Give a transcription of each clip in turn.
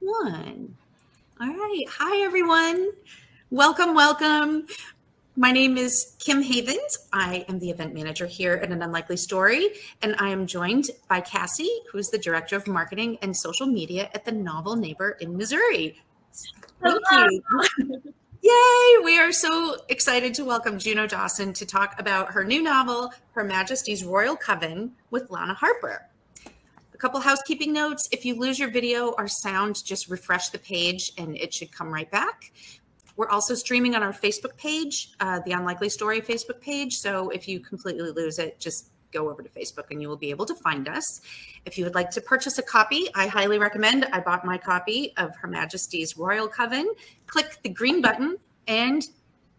One. All right. Hi, everyone. Welcome. My name is Kim Havens. I am the event manager here at An Unlikely Story, and I am joined by Cassie, who is the director of marketing and social media at the Novel Neighbor in Missouri. Thank you. Yay! We are so excited to welcome Juno Dawson to talk about her new novel, Her Majesty's Royal Coven, with Lana Harper. A couple housekeeping notes. If you lose your video or sound, just refresh the page and it should come right back. We're also streaming on our Facebook page, the Unlikely Story Facebook page. So if you completely lose it, just go over to Facebook and you will be able to find us. If you would like to purchase a copy, I highly recommend. I bought my copy of Her Majesty's Royal Coven. Click the green button and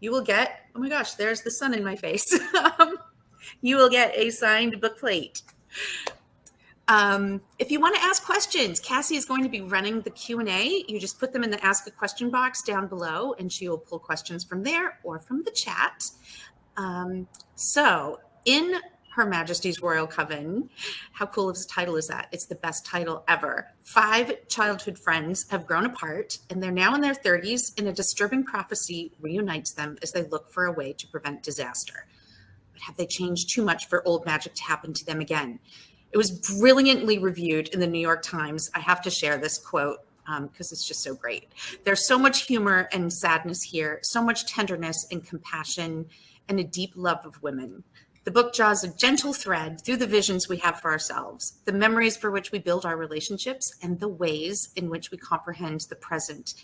you will get, oh my gosh, there's the sun in my face. You will get a signed book plate. If you want to ask questions, Cassie is going to be running the Q&A. You just put them in the ask a question box down below and she will pull questions from there or from the chat. So in Her Majesty's Royal Coven, how cool of a title is that? It's the best title ever. 5 childhood friends have grown apart and they're now in their 30s, and a disturbing prophecy reunites them as they look for a way to prevent disaster. But have they changed too much for old magic to happen to them again? It was brilliantly reviewed in the New York Times. I have to share this quote because it's just so great. There's so much humor and sadness here, so much tenderness and compassion, and a deep love of women. The book draws a gentle thread through the visions we have for ourselves, the memories for which we build our relationships, and the ways in which we comprehend the present.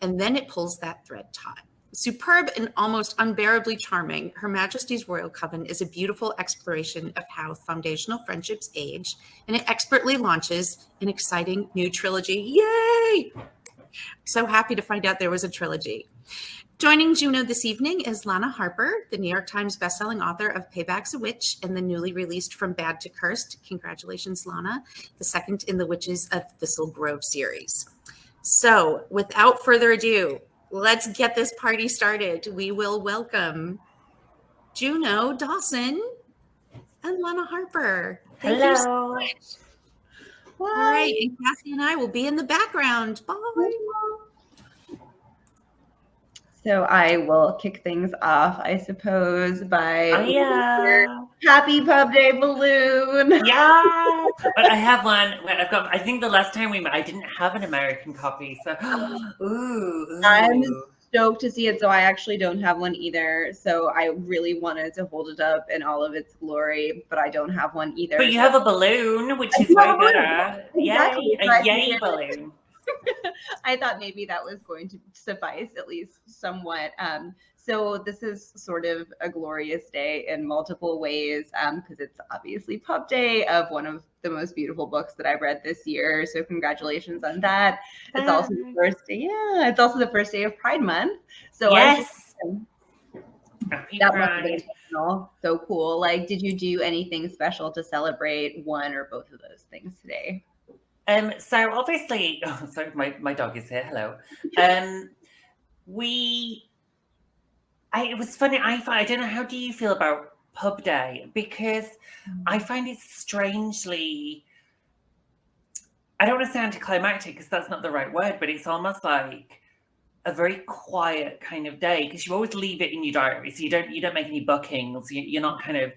And then it pulls that thread taut. Superb and almost unbearably charming, Her Majesty's Royal Coven is a beautiful exploration of how foundational friendships age, and it expertly launches an exciting new trilogy. Yay! So happy to find out there was a trilogy. Joining Juno this evening is Lana Harper, the New York Times bestselling author of Payback'S a Witch and the newly released From Bad to Cursed. Congratulations, Lana, the second in the Witches of Thistle Grove series. So without further ado, let's get this party started. We will welcome Juno Dawson and Lana Harper. Thank you so much. Bye. All right, and Cassie and I will be in the background. Bye. So I will kick things off, I suppose, by happy pub day balloon. Yeah, but I have one. I think the last time we met, I didn't have an American copy. So, ooh. I'm stoked to see it. So I actually don't have one either. So I really wanted to hold it up in all of its glory, but I don't have one either. But you have a balloon, which is way better. Exactly. Yay, a yay balloon. I thought maybe that was going to suffice, at least somewhat. So this is sort of a glorious day in multiple ways, because it's obviously pub day of one of the most beautiful books that I've read this year. So congratulations on that. It's also the first day. Yeah, it's also the first day of Pride Month. So yes, that must have been so cool. Like, did you do anything special to celebrate one or both of those things today? So obviously, so my dog is here. Hello. It was funny. I don't know, how do you feel about pub day? Because I find it strangely, I don't want to say anticlimactic because that's not the right word, but it's almost like a very quiet kind of day because you always leave it in your diary. So you don't make any bookings. You're not kind of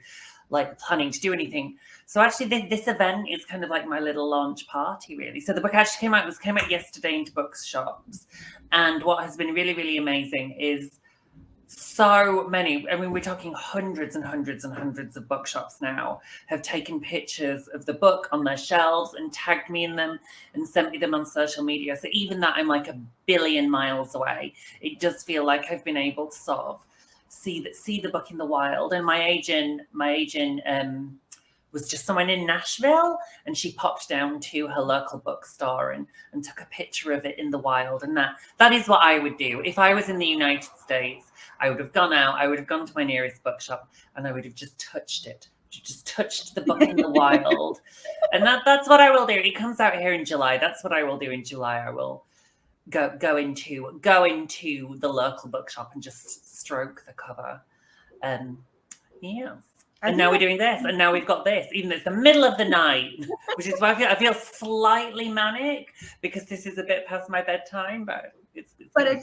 like planning to do anything. So actually this event is kind of like my little launch party, really. So the book actually came out yesterday into bookshops. And what has been really, really amazing is so many, I mean, we're talking hundreds and hundreds and hundreds of bookshops now have taken pictures of the book on their shelves and tagged me in them and sent me them on social media. So even that I'm like a billion miles away, it does feel like I've been able to sort of see the book in the wild. And my agent was just someone in Nashville, and she popped down to her local bookstore and took a picture of it in the wild. And that is what I would do if I was in the United States. I would have gone out, I would have gone to my nearest bookshop, and I would have just touched it, just touched the book in the wild. And that's what I will do. It comes out here in July. That's what I will do in July. I will go into the local bookshop and just stroke the cover. Yes. And now we're doing this, and now we've got this, even though it's the middle of the night, which is why I feel slightly manic, because this is a bit past my bedtime, but it's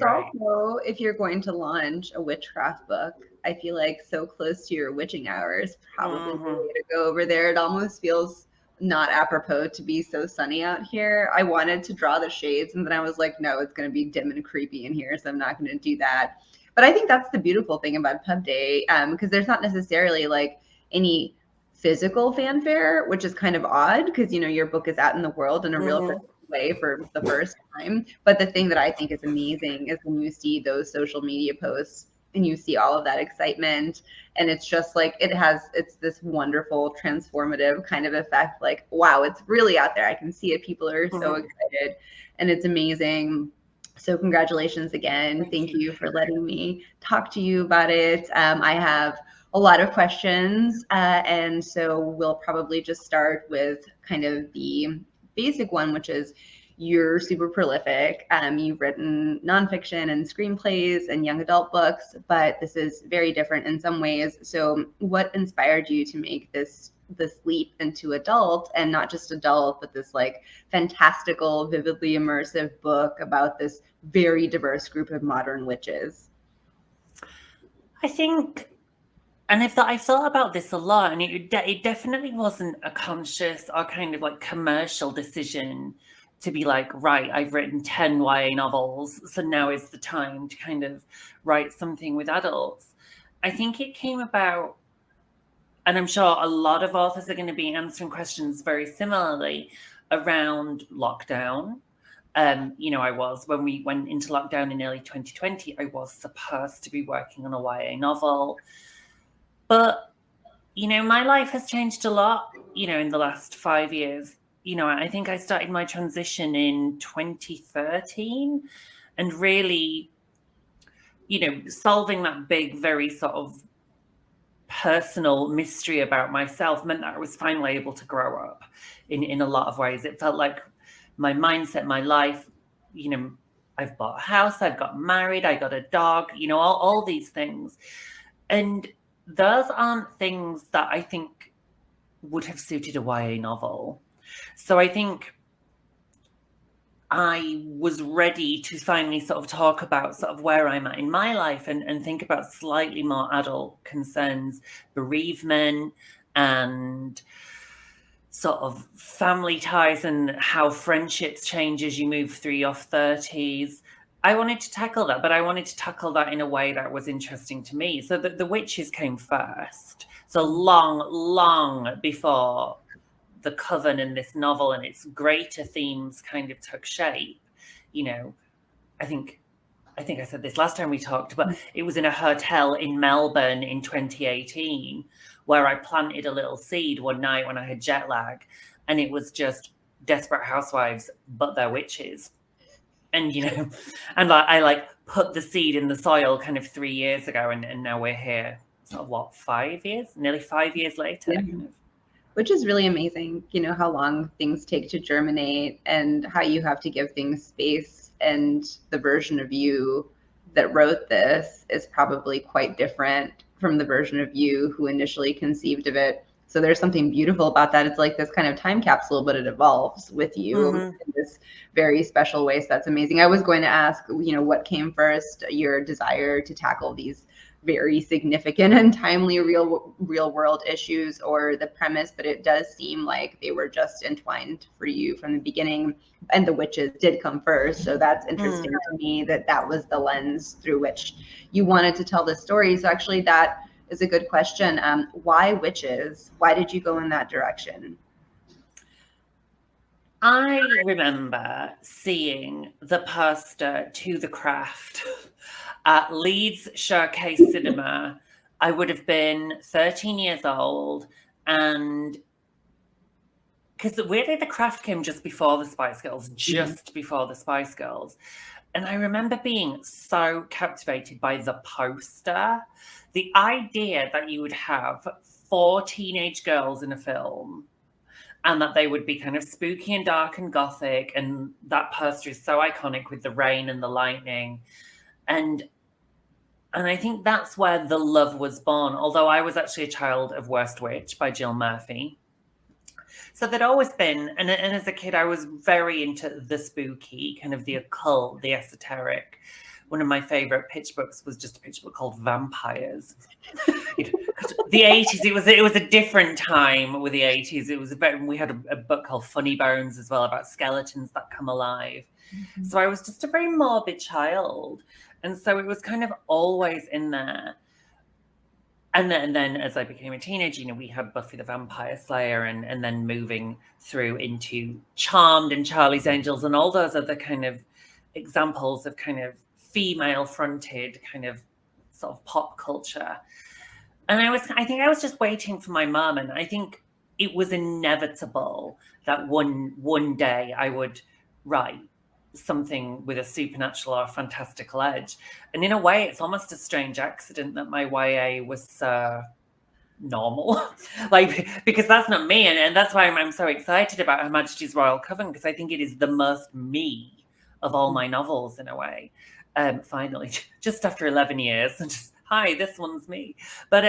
also, if you're going to launch a witchcraft book, I feel like so close to your witching hours, probably the way to go over there. It almost feels not apropos to be so sunny out here. I wanted to draw the shades, and then I was like, no, it's going to be dim and creepy in here, so I'm not going to do that. But I think that's the beautiful thing about Pub Day, because there's not necessarily like any physical fanfare, which is kind of odd because, you know, your book is out in the world in a real way for the first time. But the thing that I think is amazing is when you see those social media posts and you see all of that excitement, and it's just like it's this wonderful transformative kind of effect, like, wow, it's really out there. I can see it. People are so excited, and it's amazing. So congratulations again. Thank you for letting me talk to you about it. I have a lot of questions, and so we'll probably just start with kind of the basic one, which is, you're super prolific. You've written nonfiction and screenplays and young adult books, but this is very different in some ways. So what inspired you to make this leap into adult, and not just adult, but this like fantastical, vividly immersive book about this very diverse group of modern witches? I think, and I've thought about this a lot, and it definitely wasn't a conscious or kind of like commercial decision to be like, right, I've written 10 YA novels, so now is the time to kind of write something with adults. I think it came about, and I'm sure a lot of authors are going to be answering questions very similarly around lockdown. You know, when we went into lockdown in early 2020, I was supposed to be working on a YA novel. But, you know, my life has changed a lot, you know, in the last 5 years. You know, I think I started my transition in 2013, and really, you know, solving that big, very sort of personal mystery about myself meant that I was finally able to grow up in a lot of ways. It felt like my mindset, my life, you know, I've bought a house, I've got married, I got a dog, you know, all these things. And those aren't things that I think would have suited a YA novel. So I think I was ready to finally sort of talk about sort of where I'm at in my life, and think about slightly more adult concerns, bereavement and sort of family ties, and how friendships change as you move through your 30s. I wanted to tackle that, but I wanted to tackle that in a way that was interesting to me. So the witches came first. So long before the coven in this novel and its greater themes kind of took shape. You know, I think I said this last time we talked, but it was in a hotel in Melbourne in 2018 where I planted a little seed one night when I had jet lag, and it was just Desperate Housewives, but they're witches. And, you know, and I like put the seed in the soil kind of 3 years ago, and now we're here. Sort of what, 5 years? Nearly 5 years later. Yeah. Kind of. Which is really amazing, you know, how long things take to germinate and how you have to give things space. And the version of you that wrote this is probably quite different from the version of you who initially conceived of it. So there's something beautiful about that. It's like this kind of time capsule, but it evolves with you in this very special way. So that's amazing. I was going to ask, you know, what came first, your desire to tackle these very significant and timely real world issues, or the premise, but it does seem like they were just entwined for you from the beginning, and the witches did come first. So that's interesting to me that was the lens through which you wanted to tell this story. So actually that is a good question. Why witches? Why did you go in that direction? I remember seeing the poster to The Craft at Leeds Showcase Cinema. I would have been 13 years old, and because weirdly The Craft came just before the Spice Girls, before the Spice Girls. And I remember being so captivated by the poster. The idea that you would have 4 teenage girls in a film, and that they would be kind of spooky and dark and gothic. And that poster is so iconic with the rain and the lightning. And And I think that's where the love was born, although I was actually a child of Worst Witch by Jill Murphy. So there'd always been, and as a kid, I was very into the spooky, kind of the occult, the esoteric. One of my favorite pitch books was just a pitch book called Vampires. The 80s, it was a different time with the 80s. It was we had a book called Funny Bones as well, about skeletons that come alive. Mm-hmm. So I was just a very morbid child. And so it was kind of always in there. And then as I became a teenager, you know, we had Buffy the Vampire Slayer, and then moving through into Charmed and Charlie's Angels and all those other kind of examples of kind of female fronted kind of sort of pop culture. And I think I was just waiting for my mum, and I think it was inevitable that one day I would write something with a supernatural or fantastical edge. And in a way, it's almost a strange accident that my YA was normal, like, because that's not me. And that's why I'm so excited about Her Majesty's Royal Coven, because I think it is the most me of all my novels in a way. Finally, just after 11 years, and just, hi, this one's me. But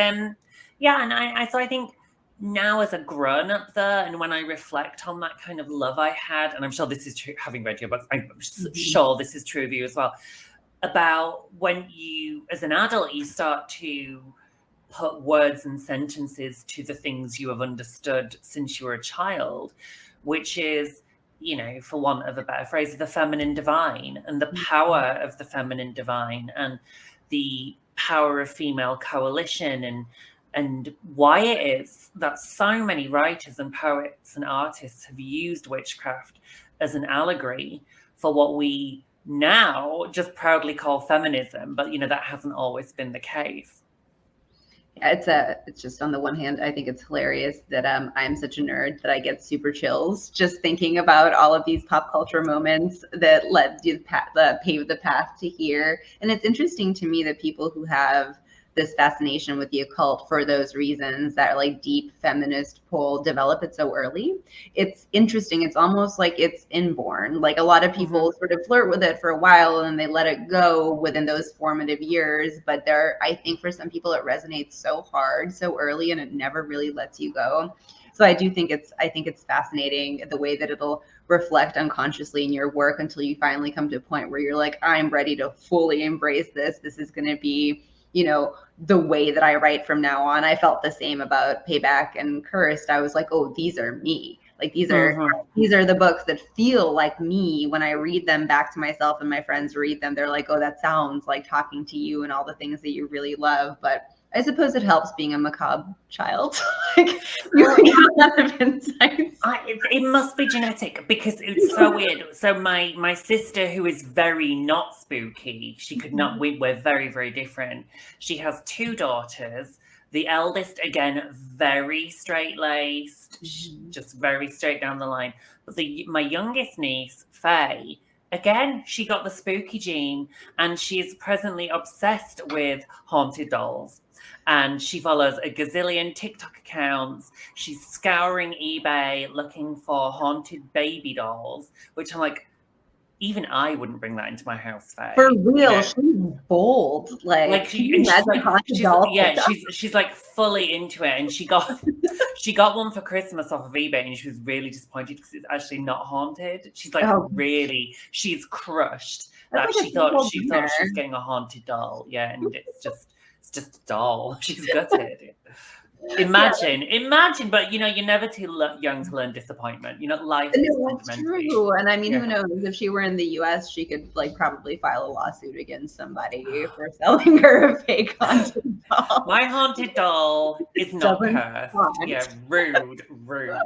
yeah, and I think now as a grown-up there, and when I reflect on that kind of love I had, and I'm sure this is true, having read your books, I'm sure this is true of you as well, about when you, as an adult, you start to put words and sentences to the things you have understood since you were a child, which is, you know, for want of a better phrase, the feminine divine, and the power of the feminine divine, and the power of female coalition, and why it is that so many writers and poets and artists have used witchcraft as an allegory for what we now just proudly call feminism, but, you know, that hasn't always been the case. Yeah, it's just, on the one hand, I think it's hilarious that I'm such a nerd that I get super chills just thinking about all of these pop culture moments that paved the path to here. And it's interesting to me that people who have this fascination with the occult for those reasons, that like deep feminist pull, develop it so early. It's interesting. It's almost like it's inborn. Like a lot of people sort of flirt with it for a while and they let it go within those formative years. But I think for some people it resonates so hard, so early, and it never really lets you go. So I think it's fascinating the way that it'll reflect unconsciously in your work until you finally come to a point where you're like, I'm ready to fully embrace this. This is going to be, you know, the way that I write from now on. I felt the same about Payback and Cursed. I was like, oh, these are me. Like these are the books that feel like me when I read them back to myself, and my friends read them. They're like, oh, that sounds like talking to you and all the things that you really love. But I suppose it helps being a macabre child. Like, you get a lot of insights. It must be genetic, because it's so weird. So my sister, who is very not spooky, she could not. We're very, very different. She has 2 daughters. The eldest, again, very straight-laced, just very straight down the line. But my youngest niece, Faye, again, she got the spooky gene, and she is presently obsessed with haunted dolls. And she follows a gazillion TikTok accounts. She's scouring eBay looking for haunted baby dolls, which I'm like, even I wouldn't bring that into my house, Faye. For real, you know? She's bold. She's like fully into it. And she got one for Christmas off of eBay, and she was really disappointed because it's actually not haunted. She's like she's crushed that she thought she was getting a haunted doll. Yeah, and it's just a doll. She's gutted. Imagine, but you know, you're never too young to learn disappointment. You know, life is fundamentally true. And I mean, who knows? If she were in the US, she could like probably file a lawsuit against somebody for selling her a fake haunted doll. My haunted doll is not cursed. Yeah, rude. Yeah.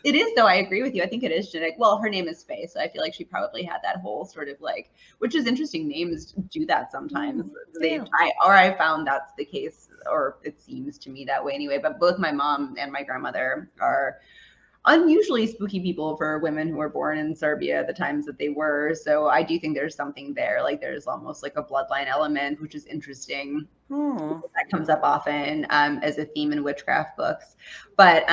It is, though. I agree with you. I think it is genetic. Well, her name is Faye, so I feel like she probably had that whole sort of like, which is interesting. Names do that sometimes. I found that's the case, or it seems to me that way anyway. But both my mom and my grandmother are unusually spooky people for women who were born in Serbia at the times that they were. So I do think there's something there. Like there's almost like a bloodline element, which is interesting. That comes up often as a theme in witchcraft books. But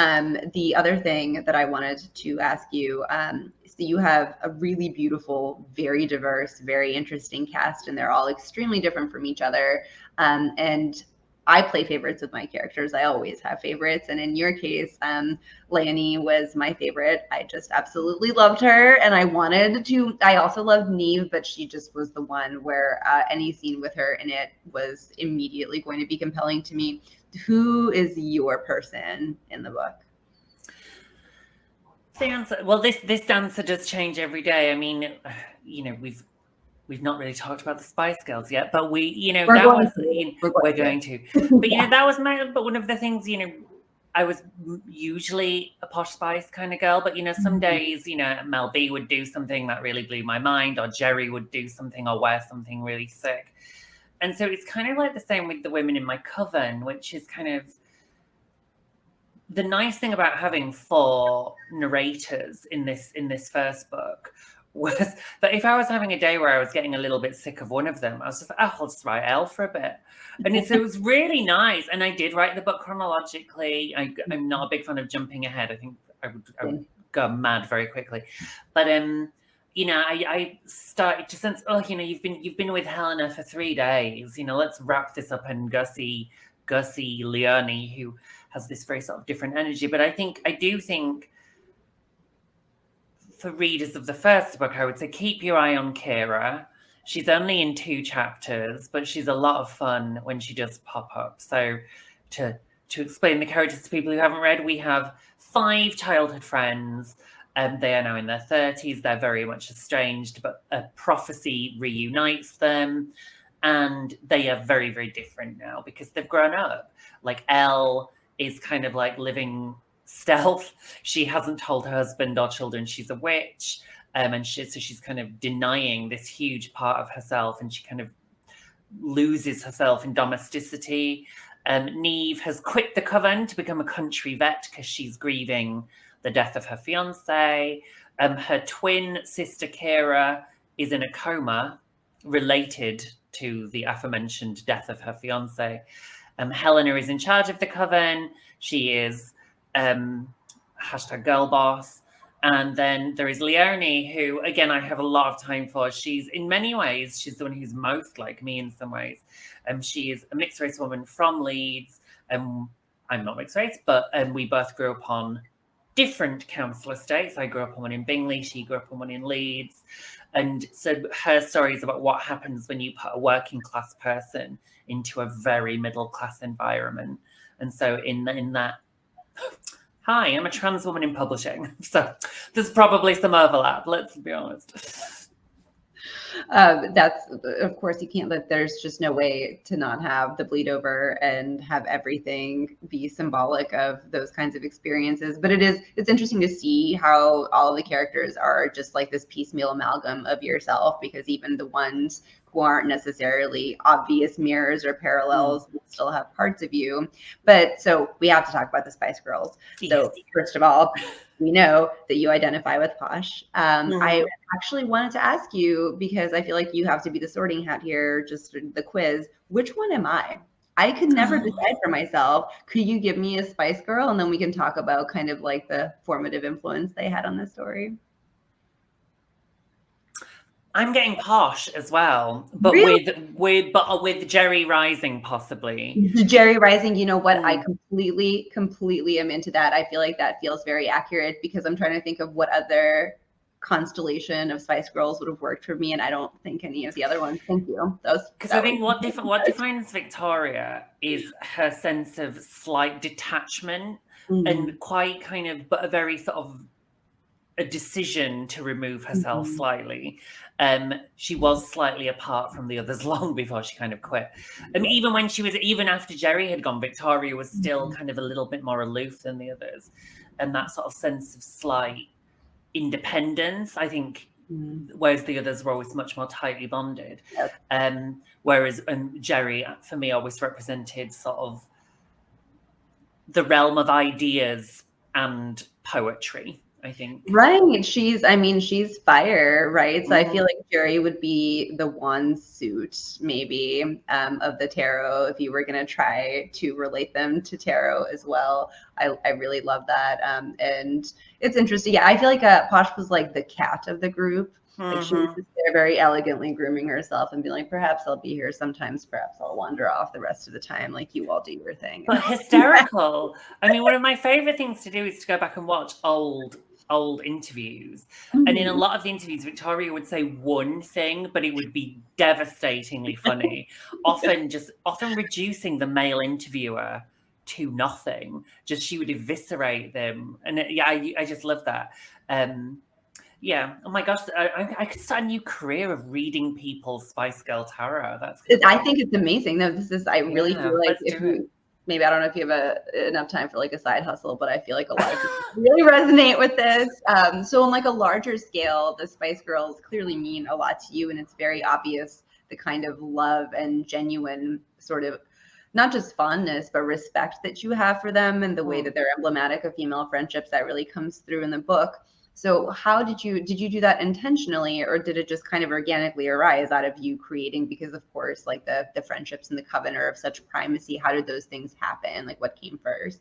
the other thing that I wanted to ask you, is that you have a really beautiful, very diverse, very interesting cast, and they're all extremely different from each other. And I play favorites with my characters. I always have favorites. And in your case, Lani was my favorite. I just absolutely loved her. And I also loved Neve, but she just was the one where any scene with her in it was immediately going to be compelling to me. Who is your person in the book? The answer, well, this answer does change every day. I mean, we've not really talked about the Spice Girls yet, but we're going to. But that was but one of the things, I was usually a Posh Spice kind of girl, but some days, Mel B would do something that really blew my mind, or Jerry would do something or wear something really sick. And so it's kind of like the same with the women in my coven, which is kind of the nice thing about having 4 narrators in this first book was that if I was having a day where I was getting a little bit sick of one of them, I was just like, I'll just write Elle for a bit. And so it was really nice. And I did write the book chronologically. I'm not a big fan of jumping ahead. I think I would go mad very quickly. But I started to sense, you've been with Helena for 3 days. Let's wrap this up and go see Leone, who has this very sort of different energy. But I do think for readers of the first book, I would say keep your eye on Kira. She's only in 2 chapters, but she's a lot of fun when she does pop up. So to explain the characters to people who haven't read, we have 5 childhood friends. They are now in their 30s. They're very much estranged, but a prophecy reunites them. And they are very, very different now because they've grown up. Like Elle is kind of like living stealth. She hasn't told her husband or children she's a witch. So she's kind of denying this huge part of herself, and she kind of loses herself in domesticity. Neve has quit the coven to become a country vet because she's grieving the death of her fiance. Her twin sister Kira is in a coma related to the aforementioned death of her fiance. Helena is in charge of the coven. She is #girl boss. And then there is Leone, who, again, I have a lot of time for. She's, in many ways, she's the one who's most like me in some ways. She is a mixed race woman from Leeds. I'm not mixed race, but we both grew up on different council estates. I grew up on one in Bingley. She grew up on one in Leeds. And so her story is about what happens when you put a working class person into a very middle class environment. And so in that, hi, I'm a trans woman in publishing. So there's probably some overlap, let's be honest. That's, of course, you can't, but there's just no way to not have the bleed over and have everything be symbolic of those kinds of experiences. But it's interesting to see how all of the characters are just like this piecemeal amalgam of yourself, because even the ones who aren't necessarily obvious mirrors or parallels still have parts of you. But so we have to talk about the Spice Girls. Yes. So first of all, we know that you identify with Posh. I actually wanted to ask you, because I feel like you have to be the sorting hat here, just the quiz. Which one am I? I could never decide for myself. Could you give me a Spice Girl? And then we can talk about kind of like the formative influence they had on this story. I'm getting Posh as well, but really? with Jerry Rising possibly. Jerry Rising, you know what? I completely am into that. I feel like that feels very accurate, because I'm trying to think of what other constellation of Spice Girls would have worked for me, and I don't think any of the other ones. Thank you. Because I think what defines Victoria is her sense of slight detachment and quite kind of, but a very sort of a decision to remove herself slightly. She was slightly apart from the others long before she kind of quit. Even after Jerry had gone, Victoria was still kind of a little bit more aloof than the others. And that sort of sense of slight independence, I think, whereas the others were always much more tightly bonded. Whereas Jerry, for me, always represented sort of the realm of ideas and poetry, I think. Right. She's fire, right? So I Mhm. feel like Jerry would be the one suit, maybe, of the tarot if you were going to try to relate them to tarot as well. I really love that. And it's interesting. Yeah, I feel like Posh was like the cat of the group. Like she was Mhm. just there very elegantly grooming herself and being like, perhaps I'll be here sometimes, perhaps I'll wander off the rest of the time. Like you all do your thing. But hysterical. I mean, one of my favorite things to do is to go back and watch old interviews. And in a Mhm. lot of the interviews, Victoria would say one thing, but it would be devastatingly funny. often reducing the male interviewer to nothing. Just she would eviscerate them. And yeah, I just love that. Yeah. Oh my gosh, I could start a new career of reading people's Spice Girl tarot. That's I think it's amazing. No, I really yeah. feel like Let's if do it. you, maybe I don't know if you have enough time for like a side hustle, but I feel like a lot of people really resonate with this. So on like a larger scale, the Spice Girls clearly mean a lot to you, and it's very obvious the kind of love and genuine sort of not just fondness, but respect that you have for them, and the way that they're emblematic of female friendships that really comes through in the book. So how did you do that intentionally, or did it just kind of organically arise out of you creating? Because of course, like the friendships and the coven are of such primacy. How did those things happen? Like what came first?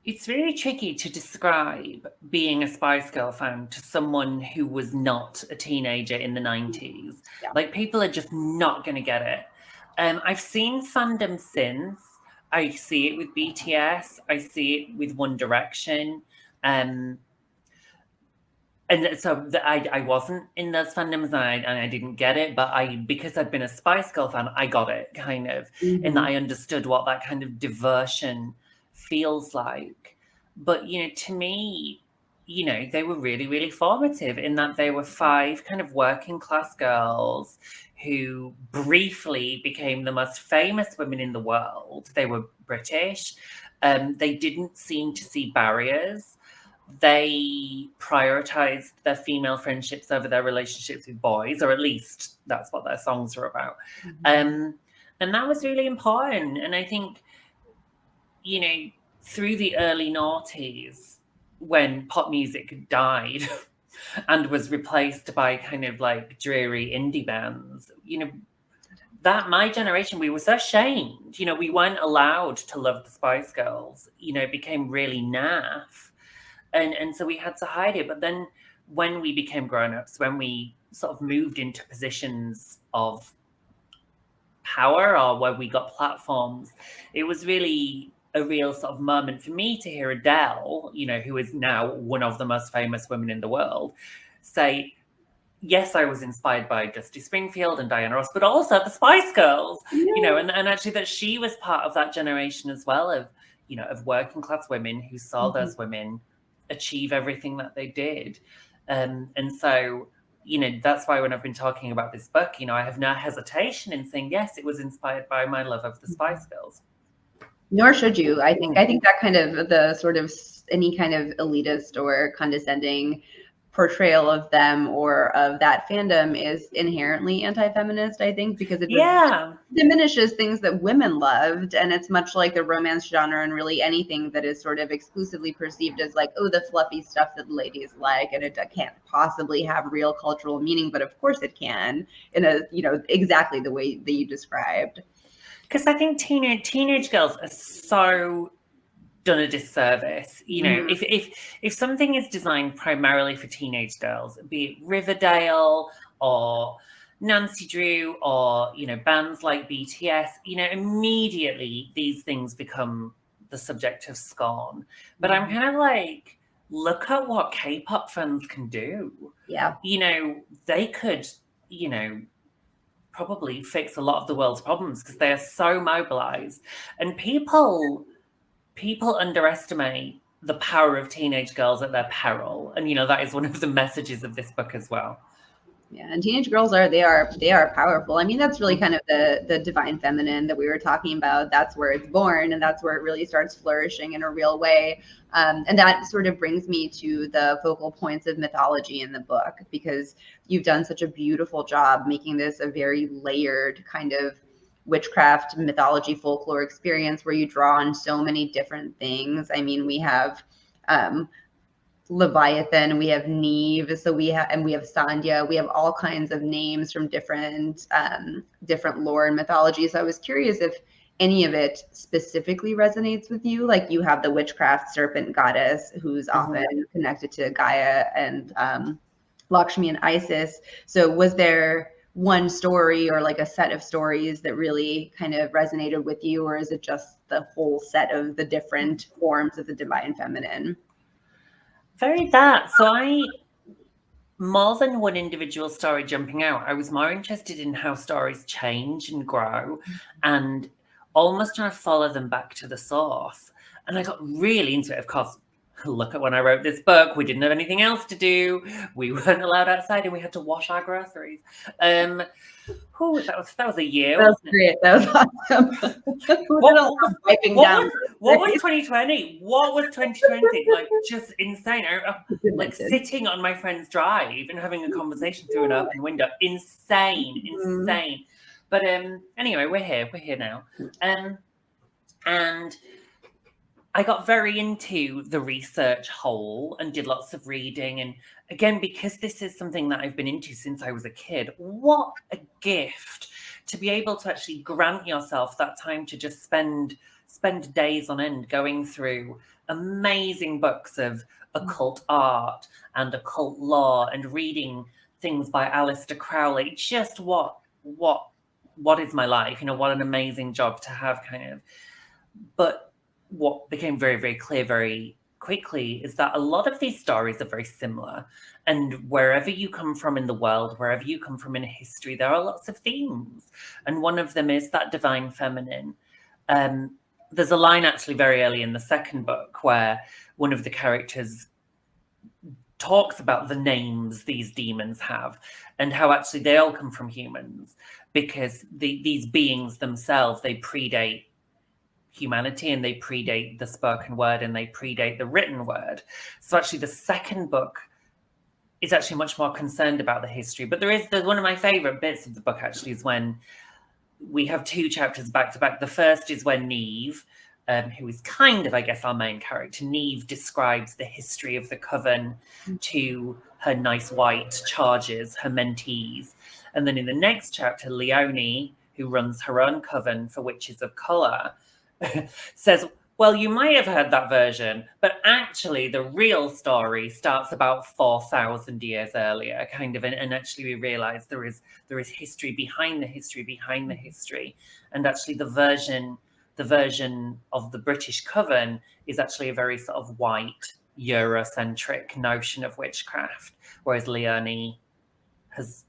It's really tricky to describe being a Spice Girl fan to someone who was not a teenager in the 90s. Yeah. Like, people are just not going to get it. I've seen fandom since. I see it with BTS. I see it with One Direction. And so I wasn't in those fandoms, and I didn't get it. But because I'd been a Spice Girl fan, I got it, kind of, in that I understood what that kind of diversion feels like. But, to me, they were really, really formative in that they were 5 kind of working class girls who briefly became the most famous women in the world. They were British. They didn't seem to see barriers. They prioritized their female friendships over their relationships with boys, or at least that's what their songs were about. And that was really important. And I think, through the early noughties, when pop music died and was replaced by kind of like dreary indie bands, that my generation, we were so ashamed. We weren't allowed to love the Spice Girls. It became really naff. And so we had to hide it. But then when we became grown-ups, when we sort of moved into positions of power, or where we got platforms, it was really a real sort of moment for me to hear Adele, who is now one of the most famous women in the world, say, yes, I was inspired by Dusty Springfield and Diana Ross, but also the Spice Girls, and actually that she was part of that generation as well of, of working class women who saw those women achieve everything that they did. And so, that's why when I've been talking about this book, I have no hesitation in saying, yes, it was inspired by my love of the Spice Girls. Nor should you. I think that kind of the sort of any kind of elitist or condescending portrayal of them or of that fandom is inherently anti-feminist, I think, because it diminishes things that women loved. And it's much like the romance genre, and really anything that is sort of exclusively perceived as like, oh, the fluffy stuff that ladies like, and it can't possibly have real cultural meaning, but of course it can, in a exactly the way that you described. Because I think teenage girls are so done a disservice. If something is designed primarily for teenage girls, be it Riverdale or Nancy Drew or bands like BTS, immediately these things become the subject of scorn. But I'm kind of like, look at what K-pop fans can do. Yeah. They could, probably fix a lot of the world's problems because they are so mobilized. And people underestimate the power of teenage girls at their peril. And, that is one of the messages of this book as well. Yeah, and teenage girls they are powerful. I mean, that's really kind of the divine feminine that we were talking about. That's where it's born, and that's where it really starts flourishing in a real way. And that sort of brings me to the focal points of mythology in the book, because you've done such a beautiful job making this a very layered kind of witchcraft mythology folklore experience where you draw on so many different things. I mean, we have Leviathan, we have Neve, so we have Sandhya. We have all kinds of names from different lore and mythology. So I was curious if any of it specifically resonates with you. Like you have the witchcraft serpent goddess, who's often connected to Gaia and Lakshmi and Isis. So was there one story or like a set of stories that really kind of resonated with you, or is it just the whole set of the different forms of the divine feminine? Very that. So more than one individual story jumping out, I was more interested in how stories change and grow and almost trying to follow them back to the source. And I got really into it. Of course, look at when I wrote this book, we didn't have anything else to do. We weren't allowed outside and we had to wash our groceries. That was a year. That was great. That was awesome. What was 2020? What was 2020? Like just insane. Like sitting on my friend's drive and having a conversation through an open window. Insane. But anyway, we're here now. And I got very into the research hole and did lots of reading. And again, because this is something that I've been into since I was a kid, what a gift to be able to actually grant yourself that time to just spend days on end going through amazing books of occult art and occult law and reading things by Aleister Crowley. Just what is my life? What an amazing job to have, kind of. But what became very, very clear very quickly is that a lot of these stories are very similar. And wherever you come from in the world, wherever you come from in history, there are lots of themes. And one of them is that divine feminine. There's a line actually very early in the second book where one of the characters talks about the names these demons have and how actually they all come from humans, because these beings themselves, they predate humanity and they predate the spoken word and they predate the written word. So actually the second book is actually much more concerned about the history. But there's one of my favorite bits of the book actually is when we have two chapters back to back. The first is when Neve, who is kind of, I guess, our main character, Neve describes the history of the coven to her nice white charges, her mentees. And then in the next chapter, Leonie, who runs her own coven for witches of colour, says, well, you might have heard that version, but actually the real story starts about 4,000 years earlier, kind of, and actually we realize there is history behind the history behind the history. And actually the version of the British coven is actually a very sort of white Eurocentric notion of witchcraft, whereas Leonie has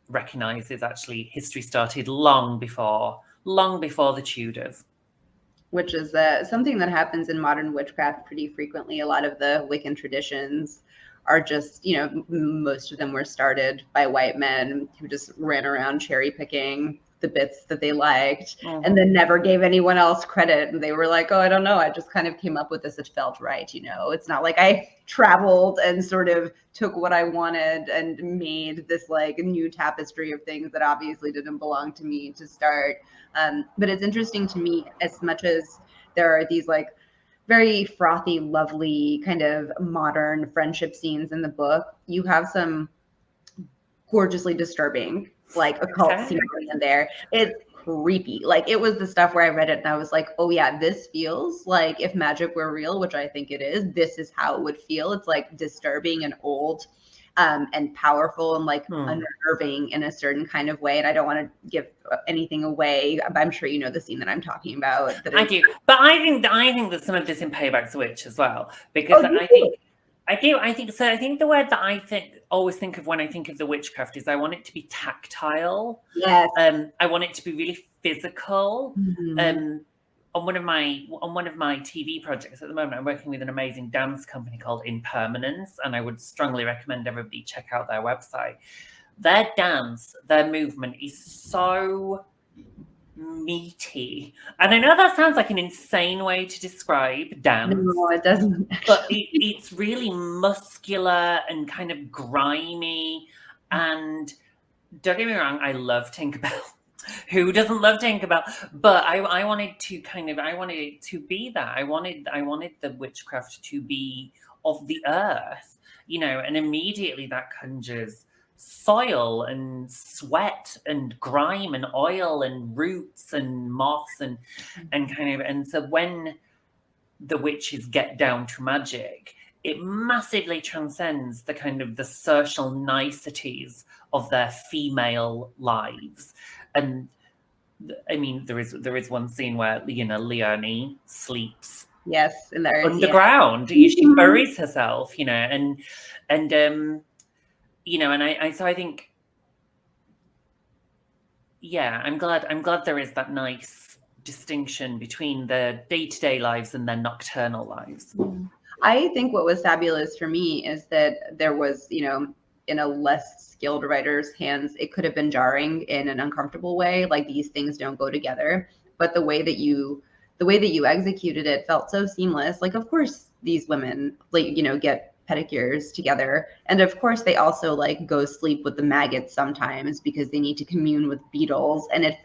recognizes actually history started long before the Tudors. Which is something that happens in modern witchcraft pretty frequently. A lot of the Wiccan traditions are just, most of them were started by white men who just ran around cherry picking the bits that they liked and then never gave anyone else credit. And they were like, oh, I don't know. I just kind of came up with this. It felt right. It's not like I traveled and sort of took what I wanted and made this like new tapestry of things that obviously didn't belong to me to start. But it's interesting to me, as much as there are these like very frothy, lovely kind of modern friendship scenes in the book, you have some gorgeously disturbing like occult scenes in there. It's creepy. Like it was the stuff where I read it and I was like, oh yeah, this feels like if magic were real, which I think it is, this is how it would feel. It's like disturbing and old and powerful and like unnerving in a certain kind of way. And I don't want to give anything away, but I'm sure you know the scene that I'm talking about. I do. But I think there's some of this in Payback's a Witch as well, because I think so. I think the word that I always think of when I think of the witchcraft is I want it to be tactile. Yes. I want it to be really physical. On one of my TV projects at the moment, I'm working with an amazing dance company called Impermanence, and I would strongly recommend everybody check out their website. Their dance, their movement is so meaty, and I know that sounds like an insane way to describe dance. No, it doesn't. But it's really muscular and kind of grimy. And don't get me wrong, I love Tinkerbell. Who doesn't love Tinkerbell? But I wanted it to be that. I wanted the witchcraft to be of the earth, and immediately that conjures soil and sweat and grime and oil and roots and moss and so when the witches get down to magic, it massively transcends the kind of the social niceties of their female lives. And I mean, there is one scene where Leonie sleeps Yes, in the earth, underground. Yeah. She buries herself, and so I think, yeah, I'm glad there is that nice distinction between their day-to-day lives and their nocturnal lives. I think what was fabulous for me is that there was, in a less skilled writer's hands, it could have been jarring in an uncomfortable way. Like, these things don't go together. But the way that you executed it felt so seamless. Like, of course, these women, like, get pedicures together. And of course, they also like go sleep with the maggots sometimes because they need to commune with beetles. And it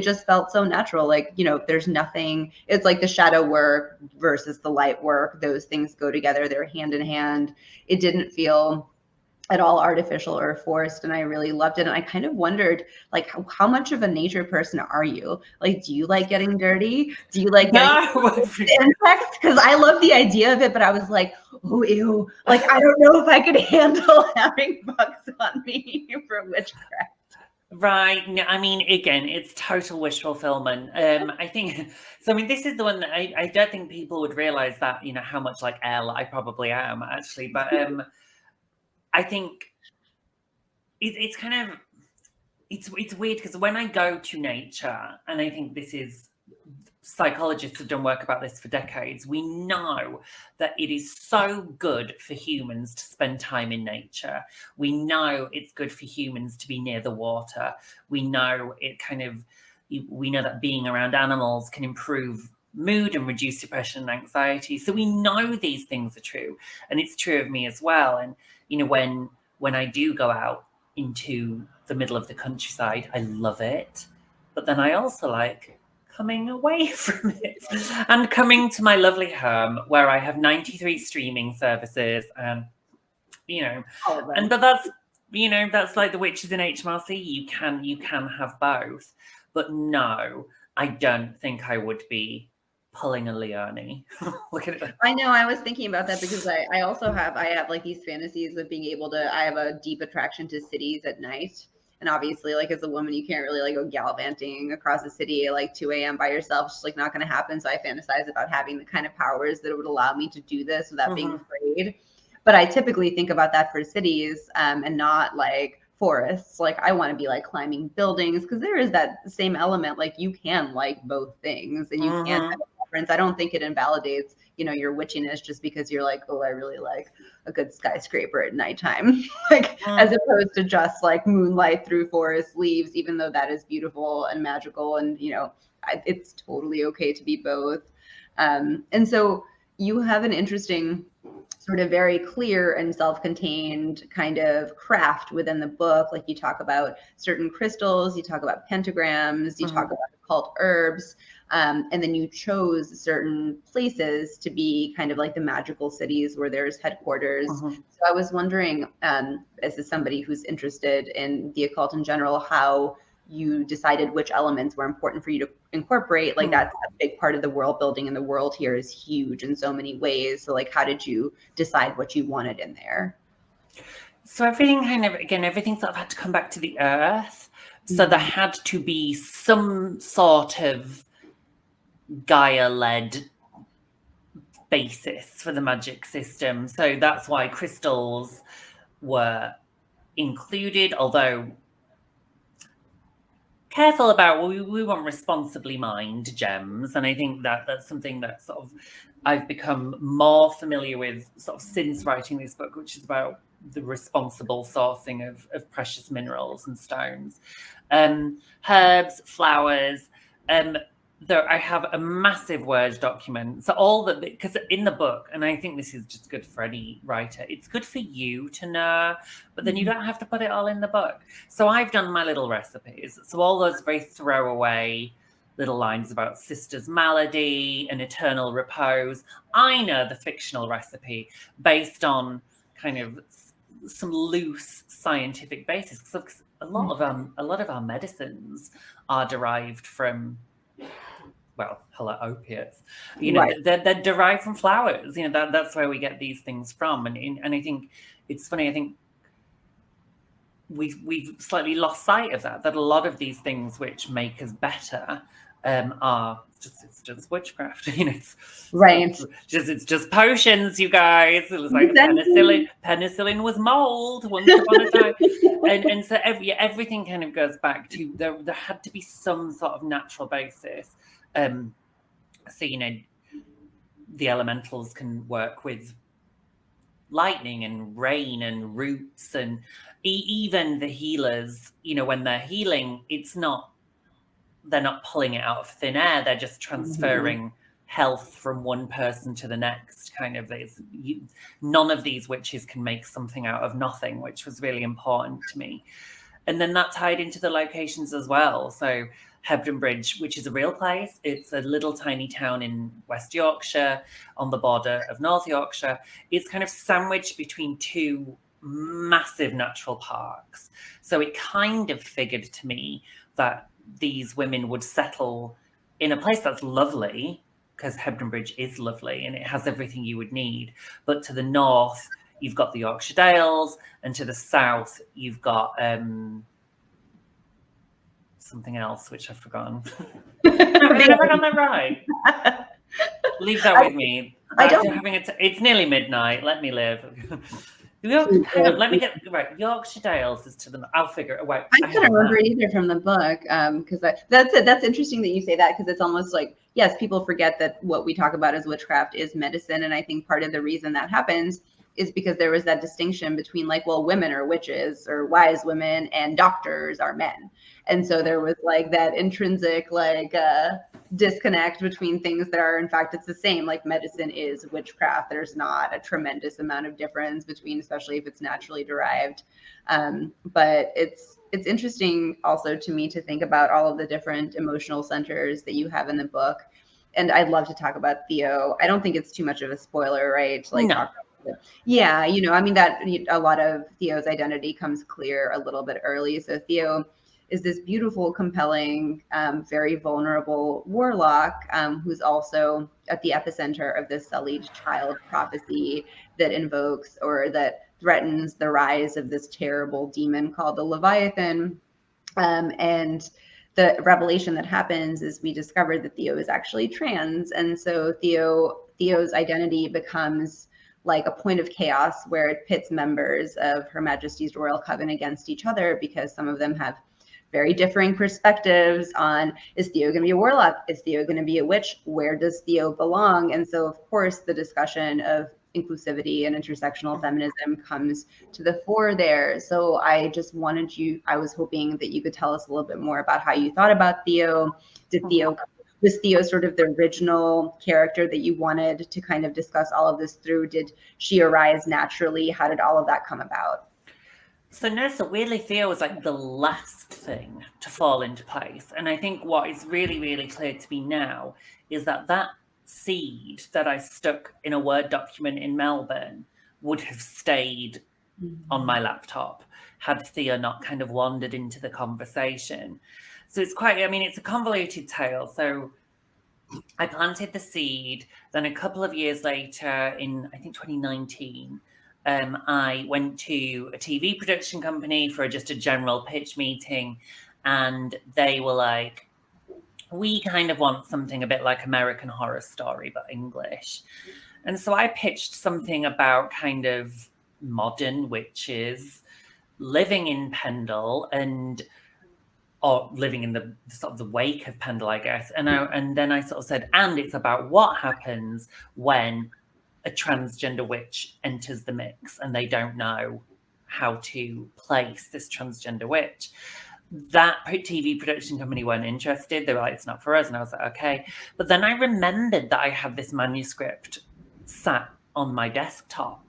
just felt so natural. Like, there's nothing, it's like the shadow work versus the light work. Those things go together. They're hand in hand. It didn't feel at all artificial or forced, and I really loved it. And I kind of wondered, like, how much of a nature person are you? Like, do you like getting dirty? Do you like getting insects? Because I love the idea of it, but I was like, oh, ew. Like, I don't know if I could handle having bugs on me for witchcraft. Right. No, I mean, again, it's total wish fulfillment. I think so. I mean, this is the one that I don't think people would realize that, how much like Elle I probably am actually, but I think it's kind of it's weird because when I go to nature, and I think this is, psychologists have done work about this for decades, we know that it is so good for humans to spend time in nature. We know it's good for humans to be near the water. We know that being around animals can improve mood and reduce depression and anxiety. So we know these things are true, and it's true of me as well. And when I do go out into the middle of the countryside, I love it. But then I also like coming away from it and coming to my lovely home where I have 93 streaming services and, but that's like the witches in HMRC. You can have both, but no, I don't think I would be pulling a Leonie. Look at it. I know. I was thinking about that because I also have like these fantasies of being able to. I have a deep attraction to cities at night, and obviously, like, as a woman, you can't really like go gallivanting across the city at like 2 a.m. by yourself. It's just like not going to happen. So I fantasize about having the kind of powers that would allow me to do this without being afraid. But I typically think about that for cities, and not like forests. Like, I want to be like climbing buildings because there is that same element. Like, you can like both things, and you can have a preference. I don't think it invalidates, your witchiness just because you're like, oh, I really like a good skyscraper at nighttime, like as opposed to just like moonlight through forest leaves, even though that is beautiful and magical. And, it's totally okay to be both. And so you have an interesting sort of very clear and self-contained kind of craft within the book. Like, you talk about certain crystals, you talk about pentagrams, you talk about occult herbs, and then you chose certain places to be kind of like the magical cities where there's headquarters. So I was wondering, as somebody who's interested in the occult in general, how you decided which elements were important for you to incorporate. Like, that's a big part of the world building, and the world here is huge in so many ways. So like, how did you decide what you wanted in there? So everything sort of had to come back to the earth. So there had to be some sort of Gaia-led basis for the magic system. So that's why crystals were included, although careful about, we want responsibly mined gems. And I think that's something that sort of I've become more familiar with sort of since writing this book, which is about the responsible sourcing of precious minerals and stones, herbs, flowers. I have a massive Word document. So all that, because in the book, and I think this is just good for any writer, it's good for you to know, but then you don't have to put it all in the book. So I've done my little recipes. So all those very throwaway little lines about sister's malady and eternal repose. I know the fictional recipe based on kind of some loose scientific basis. Because a lot of our medicines are derived from, well, hello, opiates. You know, Right. they're derived from flowers. You know, that's where we get these things from. And I think it's funny. I think we've slightly lost sight of that a lot of these things which make us better are just witchcraft. You know, it's just potions, you guys. It was like penicillin was mold once upon a time. and so everything kind of goes back to there had to be some sort of natural basis. So, you know, the elementals can work with lightning and rain and roots, and even the healers, you know, when they're healing, they're not pulling it out of thin air. They're just transferring health from one person to the next. Kind of, none of these witches can make something out of nothing, which was really important to me. And then that tied into the locations as well. So Hebden Bridge, which is a real place. It's a little tiny town in West Yorkshire on the border of North Yorkshire. It's kind of sandwiched between two massive natural parks. So it kind of figured to me that these women would settle in a place that's lovely, because Hebden Bridge is lovely and it has everything you would need. But to the north, you've got the Yorkshire Dales, and to the south, you've got something else, which I've forgotten. Have I never done that right? Leave that with me. It's nearly midnight. Let me live. Hang on, let me get right. Yorkshire Dales is to the. I'll figure it out. I couldn't remember either from the book, because that's interesting that you say that, because it's almost like, yes, people forget that what we talk about as witchcraft is medicine, and I think part of the reason that happens is because there was that distinction between, like, well, women are witches or wise women and doctors are men, and so there was like that intrinsic disconnect between things that are, in fact, it's the same. Like, medicine is witchcraft. There's not a tremendous amount of difference between, especially if it's naturally derived. But it's interesting also to me to think about all of the different emotional centers that you have in the book. And I'd love to talk about Theo. I don't think it's too much of a spoiler, right? Like, no. Yeah, you know, I mean, that a lot of Theo's identity comes clear a little bit early. So Theo is this beautiful, compelling, very vulnerable warlock who's also at the epicenter of this sullied child prophecy that invokes or that threatens the rise of this terrible demon called the Leviathan. And the revelation that happens is we discover that Theo is actually trans. And so Theo's identity becomes like a point of chaos where it pits members of Her Majesty's Royal Coven against each other, because some of them have very differing perspectives on, is Theo going to be a warlock? Is Theo going to be a witch? Where does Theo belong? And so, of course, the discussion of inclusivity and intersectional feminism comes to the fore there. So I just I was hoping that you could tell us a little bit more about how you thought about Theo. Was Theo sort of the original character that you wanted to kind of discuss all of this through? Did she arise naturally? How did all of that come about? So weirdly, Theo was like the last thing to fall into place. And I think what is really, really clear to me now is that seed that I stuck in a Word document in Melbourne would have stayed on my laptop had Theo not kind of wandered into the conversation. So it's it's a convoluted tale. So I planted the seed. Then a couple of years later, in I think 2019, I went to a TV production company for just a general pitch meeting, and they were like, we kind of want something a bit like American Horror Story, but English. And so I pitched something about kind of modern witches living in Pendle or living in the sort of the wake of Pendle, I guess. And then I sort of said, and it's about what happens when a transgender witch enters the mix and they don't know how to place this transgender witch. that TV production company weren't interested. They were like, it's not for us. And I was like, okay. But then I remembered that I had this manuscript sat on my desktop.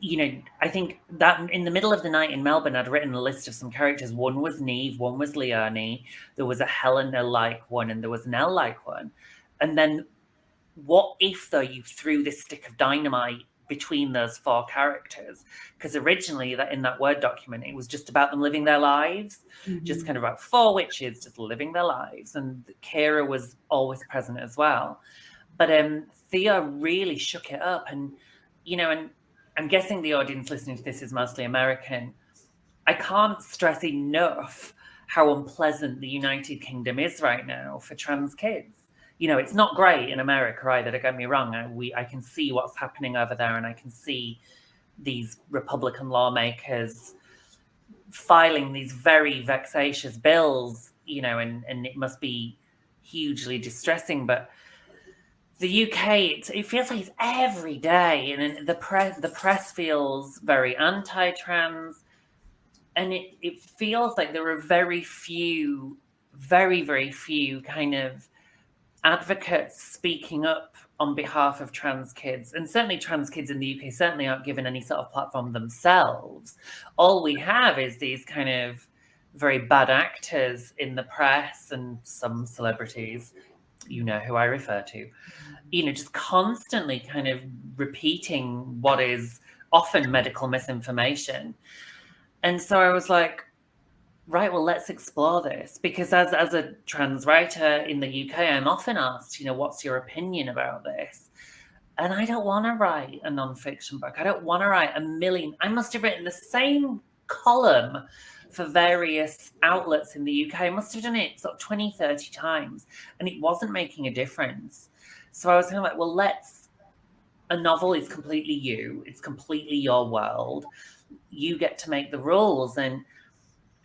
You know, I think that in the middle of the night in Melbourne, I'd written a list of some characters. One was Neve, one was Leonie, there was a Helena-like one, and there was an Elle-like one. And then what if, though, you threw this stick of dynamite between those 4 characters? Because originally that in that Word document, it was just about them living their lives, just kind of about 4 witches just living their lives. And Kira was always present as well. But Theo really shook it up. And, you know, and I'm guessing the audience listening to this is mostly American. I can't stress enough how unpleasant the United Kingdom is right now for trans kids. You know, it's not great in America either, don't get me wrong. I can see what's happening over there, and I can see these Republican lawmakers filing these very vexatious bills, you know, and it must be hugely distressing. But the UK, it feels like it's every day, and the press feels very anti-trans, and it feels like there are very few kind of advocates speaking up on behalf of trans kids. And certainly trans kids in the UK certainly aren't given any sort of platform themselves. All we have is these kind of very bad actors in the press and some celebrities, you know who I refer to, you know, just constantly kind of repeating what is often medical misinformation. And so I was like, right, well, let's explore this. Because as a trans writer in the UK, I'm often asked, you know, what's your opinion about this? And I don't want to write a nonfiction book. I don't want to write a million. I must have written the same column for various outlets in the UK. I must have done it sort of 20, 30 times. And it wasn't making a difference. So I was kind of like, well, a novel is completely you. It's completely your world. You get to make the rules. And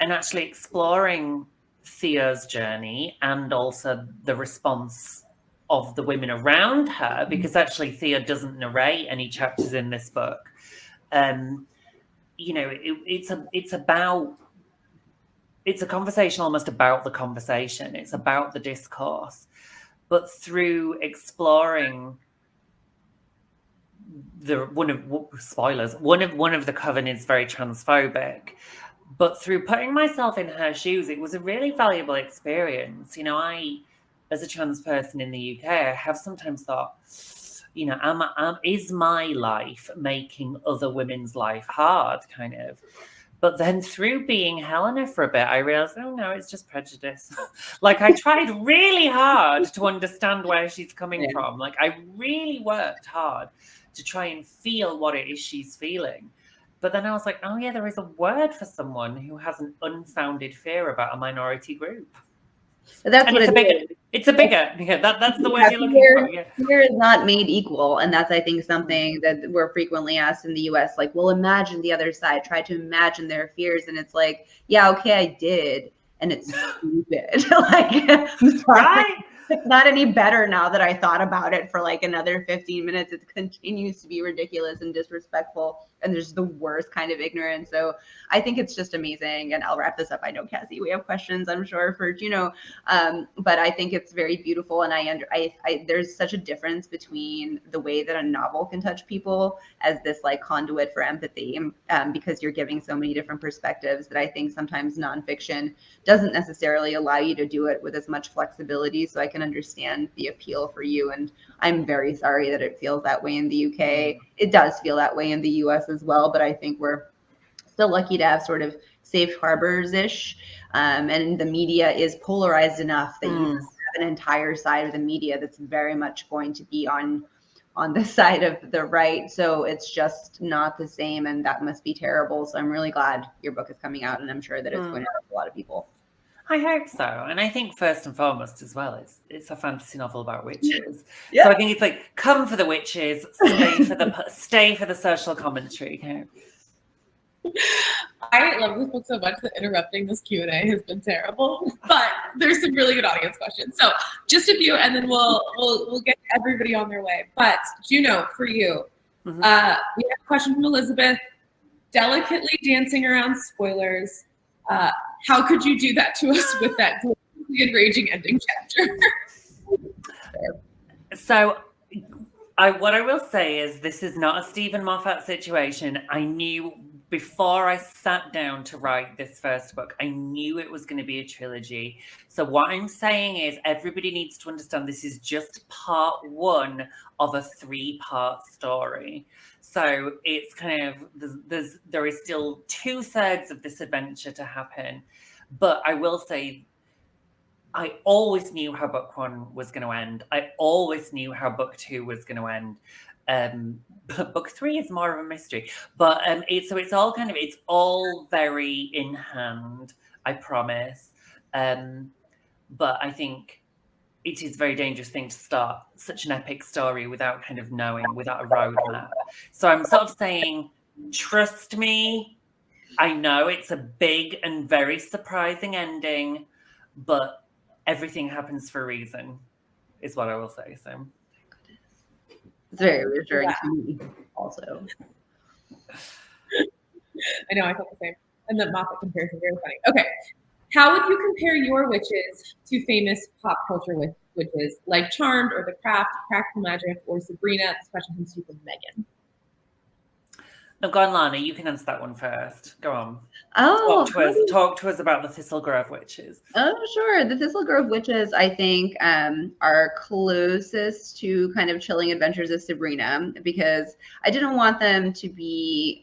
actually exploring Theo's journey and also the response of the women around her, because actually Theo doesn't narrate any chapters in this book. You know, it's a conversation almost about the conversation. It's about the discourse, but through exploring one of the coven is very transphobic. But through putting myself in her shoes, it was a really valuable experience. You know, I, as a trans person in the UK, I have sometimes thought, you know, is my life making other women's life hard, kind of? But then through being Helena for a bit, I realized, oh no, it's just prejudice. Like, I tried really hard to understand where she's coming from. Like, I really worked hard to try and feel what it is she's feeling. But then I was like, oh yeah, there is a word for someone who has an unfounded fear about a minority group. That's and what it's a bigger. Yeah, that's the word you're looking for. Yeah. Fear is not made equal, and that's, I think, something that we're frequently asked in the U.S. Like, well, imagine the other side. Try to imagine their fears, and it's like, yeah, okay, I did, and it's stupid. Like, I'm sorry. Right? It's not any better now that I thought about it for like another 15 minutes. It continues to be ridiculous and disrespectful, and there's the worst kind of ignorance. So I think it's just amazing. And I'll wrap this up. I know, Cassie, we have questions, I'm sure, for Juno, but I think it's very beautiful. And I there's such a difference between the way that a novel can touch people as this like conduit for empathy, because you're giving so many different perspectives that I think sometimes nonfiction doesn't necessarily allow you to do it with as much flexibility. So I can understand the appeal for you. And I'm very sorry that it feels that way in the UK. It does feel that way in the US as well, but I think we're still lucky to have sort of safe harbors-ish. And the media is polarized enough that you have an entire side of the media that's very much going to be on the side of the right. So it's just not the same, and that must be terrible. So I'm really glad your book is coming out, and I'm sure that it's going to help a lot of people. I hope so. And I think first and foremost as well, it's a fantasy novel about witches. Yeah. So I think it's like, come for the witches, stay for the social commentary. Okay? I love this book so much that interrupting this Q&A has been terrible, but there's some really good audience questions. So just a few, and then we'll get everybody on their way. But Juno, for you, we have a question from Elizabeth, delicately dancing around spoilers. How could you do that to us with that enraging ending chapter? So what I will say is this is not a Stephen Moffat situation. I knew before I sat down to write this first book, I knew it was going to be a trilogy. So what I'm saying is everybody needs to understand this is just part one of a 3-part story. So it's kind of, there is still 2/3 of this adventure to happen. But I will say, I always knew how book 1 was going to end. I always knew how book 2 was going to end. Book 3 is more of a mystery, but it's all very in hand, I promise. But I think it is a very dangerous thing to start such an epic story without kind of knowing, without a roadmap. So I'm sort of saying, trust me. I know it's a big and very surprising ending, but everything happens for a reason, is what I will say. So it's very reassuring to me also. I know, I thought the same. And the Moffat comparison, very funny. Okay. How would you compare your witches to famous pop culture witches like Charmed or The Craft, Practical Magic, or Sabrina, the special comes to you from Megan? No, go on, Lana. You can answer that one first. Go on. Oh, Talk to us about the Thistle Grove witches. Oh, sure. The Thistle Grove witches, I think, are closest to kind of Chilling Adventures of Sabrina, because I didn't want them to be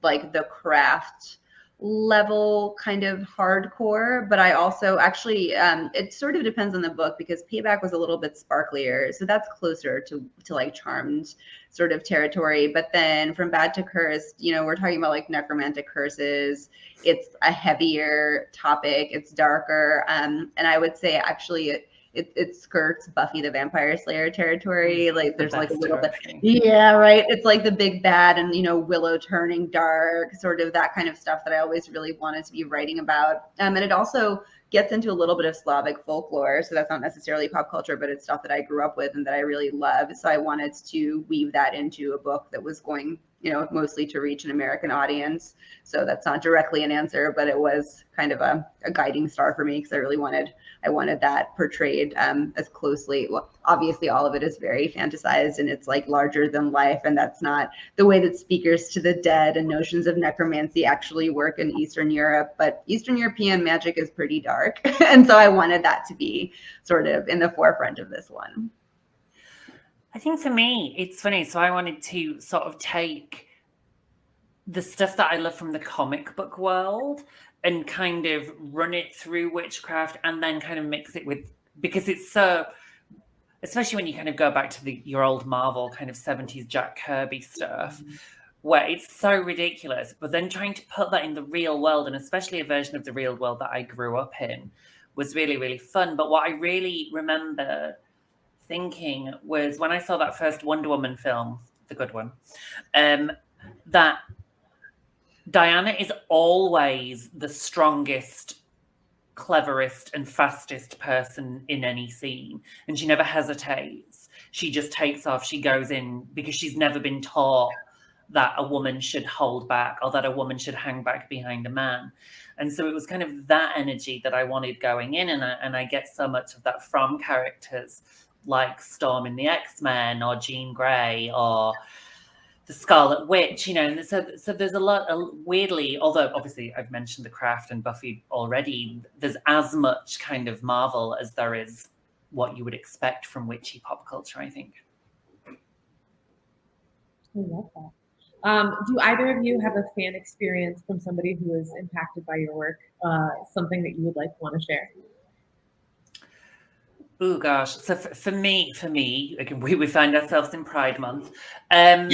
like The Craft level kind of hardcore, but I also actually it sort of depends on the book, because Payback was a little bit sparklier, so that's closer to like Charmed sort of territory. But then From Bad to Cursed, you know, we're talking about like necromantic curses. It's a heavier topic, it's darker, and I would say actually it skirts Buffy the Vampire Slayer territory. Like there's like a little bit, yeah, right. It's like the big bad and, you know, Willow turning dark, sort of that kind of stuff that I always really wanted to be writing about. And it also gets into a little bit of Slavic folklore. So that's not necessarily pop culture, but it's stuff that I grew up with and that I really love. So I wanted to weave that into a book that was going, you know, mostly to reach an American audience. So that's not directly an answer, but it was kind of a guiding star for me, because I wanted that portrayed as closely. Well, obviously all of it is very fantasized and it's like larger than life, and that's not the way that speakers to the dead and notions of necromancy actually work in Eastern Europe. But Eastern European magic is pretty dark, and so I wanted that to be sort of in the forefront of this one. I think for me, it's funny. So I wanted to sort of take the stuff that I love from the comic book world and kind of run it through Witchcraft, and then kind of mix it with, because it's so, especially when you kind of go back to your old Marvel kind of 70s Jack Kirby stuff, where it's so ridiculous, but then trying to put that in the real world, and especially a version of the real world that I grew up in, was really, really fun. But what I really remember thinking was when I saw that first Wonder Woman film, the good one, that Diana is always the strongest, cleverest, and fastest person in any scene. And she never hesitates. She just takes off. She goes in, because she's never been taught that a woman should hold back or that a woman should hang back behind a man. And so it was kind of that energy that I wanted going in. And I get so much of that from characters like Storm in the X-Men, or Jean Grey, or the Scarlet Witch, you know. And so there's a lot of, weirdly, although obviously I've mentioned The Craft and Buffy already, there's as much kind of Marvel as there is what you would expect from witchy pop culture, I think. I love that. Do either of you have a fan experience from somebody who was impacted by your work? Something that you would want to share? Oh gosh. So for me, again, we find ourselves in Pride Month. For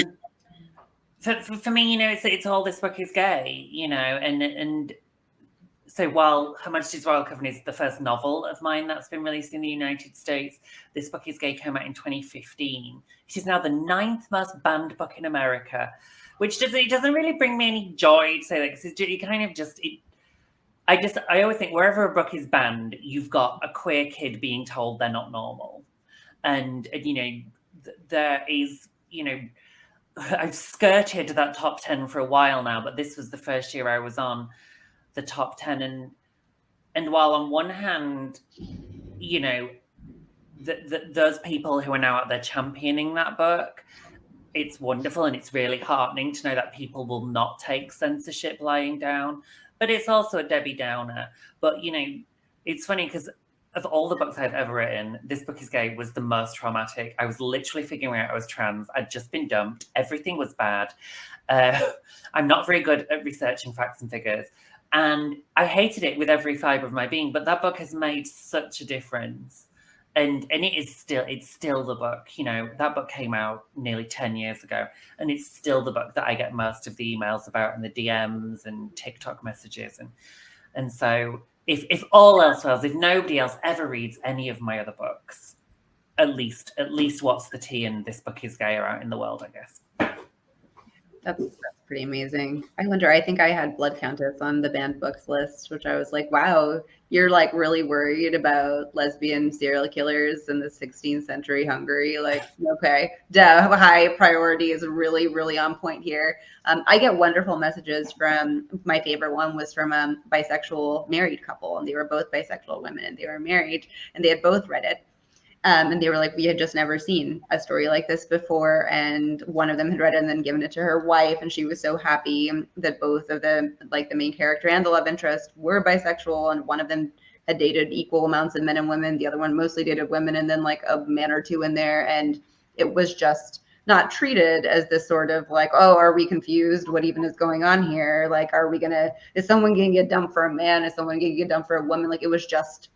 me, you know, it's all this book is gay, you know, and so while Her Majesty's Royal Coven is the first novel of mine that's been released in the United States, This Book is Gay came out in 2015. It is now the 9th most banned book in America, which doesn't really bring me any joy to say that, because you kind of just I always think wherever a book is banned, you've got a queer kid being told they're not normal. And you know, there is, you know, I've skirted that top 10 for a while now, but this was the first year I was on the top 10. And while on one hand, you know, those people who are now out there championing that book, it's wonderful and it's really heartening to know that people will not take censorship lying down. But it's also a Debbie Downer. But, you know, it's funny because of all the books I've ever written, This Book Is Gay was the most traumatic. I was literally figuring out I was trans. I'd just been dumped. Everything was bad. I'm not very good at researching facts and figures. And I hated it with every fibre of my being. But that book has made such a difference. And it's still the book. You know, that book came out nearly 10 years ago. And it's still the book that I get most of the emails about and the DMs and TikTok messages. And so if all else fails, if nobody else ever reads any of my other books, at least What's the Tea and This Book Is Gay are out in the world, I guess. That's pretty amazing. I think I had Blood Countess on the banned books list, which I was like, wow, you're like really worried about lesbian serial killers in the 16th century Hungary. Like, okay, high priority is really, really on point here. I get wonderful messages from, my favorite one was from a bisexual married couple, and they were both bisexual women and they were married and they had both read it. And they were like, we had just never seen a story like this before. And one of them had read it and then given it to her wife. And she was so happy that both of the main character and the love interest were bisexual. And one of them had dated equal amounts of men and women. The other one mostly dated women and then like a man or two in there. And it was just not treated as this sort of like, oh, are we confused? What even is going on here? Like, is someone going to get dumped for a man? Is someone going to get dumped for a woman? Like, it was just,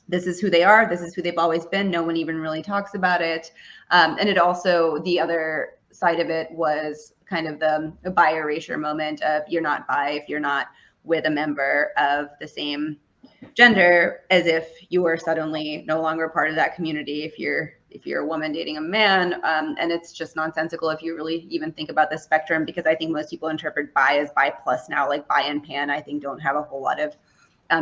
this is who they are. This is who they've always been. No one even really talks about it. And it also, the other side of it was kind of the bi erasure moment of you're not bi if you're not with a member of the same gender, as if you are suddenly no longer part of that community if you're a woman dating a man. And it's just nonsensical if you really even think about the spectrum, because I think most people interpret bi as bi plus now, like bi and pan, I think don't have a whole lot of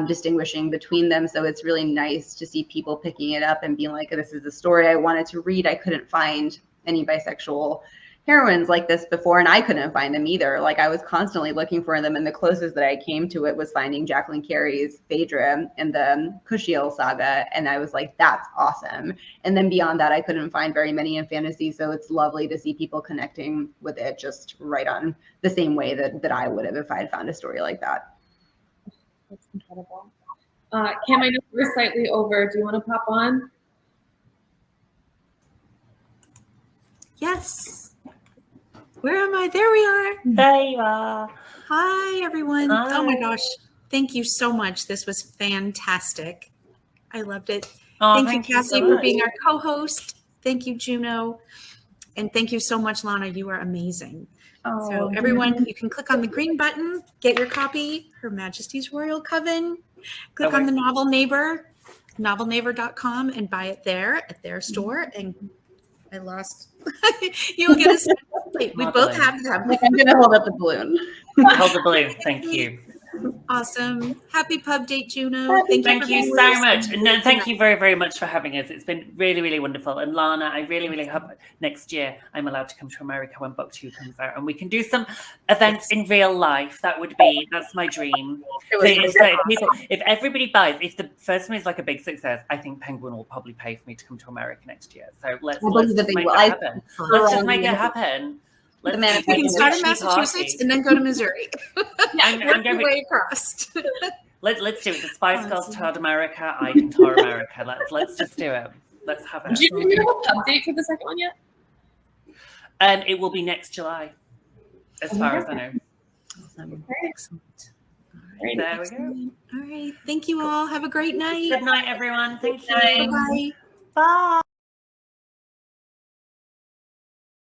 distinguishing between them. So it's really nice to see people picking it up and being like, this is the story I wanted to read. I couldn't find any bisexual heroines like this before, and I couldn't find them either. Like, I was constantly looking for them, and the closest that I came to it was finding Jacqueline Carey's Phaedra in the Kushiel saga, and I was like, that's awesome. And then beyond that, I couldn't find very many in fantasy, so it's lovely to see people connecting with it just right on the same way that I would have if I had found a story like that. That's incredible. Cam, I know we're slightly over. Do you want to pop on? Yes. Where am I? There we are. There you are. Hi, everyone. Hi. Oh my gosh. Thank you so much. This was fantastic. I loved it. Oh, thank you, Cassie, for being our co-host. Thank you, Juno. And thank you so much, Lana. You are amazing. Oh, so everyone, you can click on the green button, get your copy, Her Majesty's Royal Coven. Click on the Novel Neighbor, novelneighbor.com, and buy it there at their store. And I lost. You'll get a we both have them. I'm going to hold up the balloon. Hold the balloon. Thank you. Awesome. Happy pub date, Juno. Thank you so much. And thank you very, very much for having us. It's been really, really wonderful. And Lana, I really, really hope next year I'm allowed to come to America when book 2 comes out and we can do some events in real life. That's my dream. If everybody buys, if the first one is like a big success, I think Penguin will probably pay for me to come to America next year. So let's just make it happen. Let's just make it happen. You can start in Massachusetts and then go to Missouri. I'm going way across. Let's do it. The Spice Girls toured America. I can tour America. Let's just do it. Let's have it. Do you have a pub date for the second one yet? It will be next July, as far as I know. Awesome. Excellent. Right, there we go. All right. Thank you all. Have a great night. Good night, everyone. Thank you. Bye. Bye.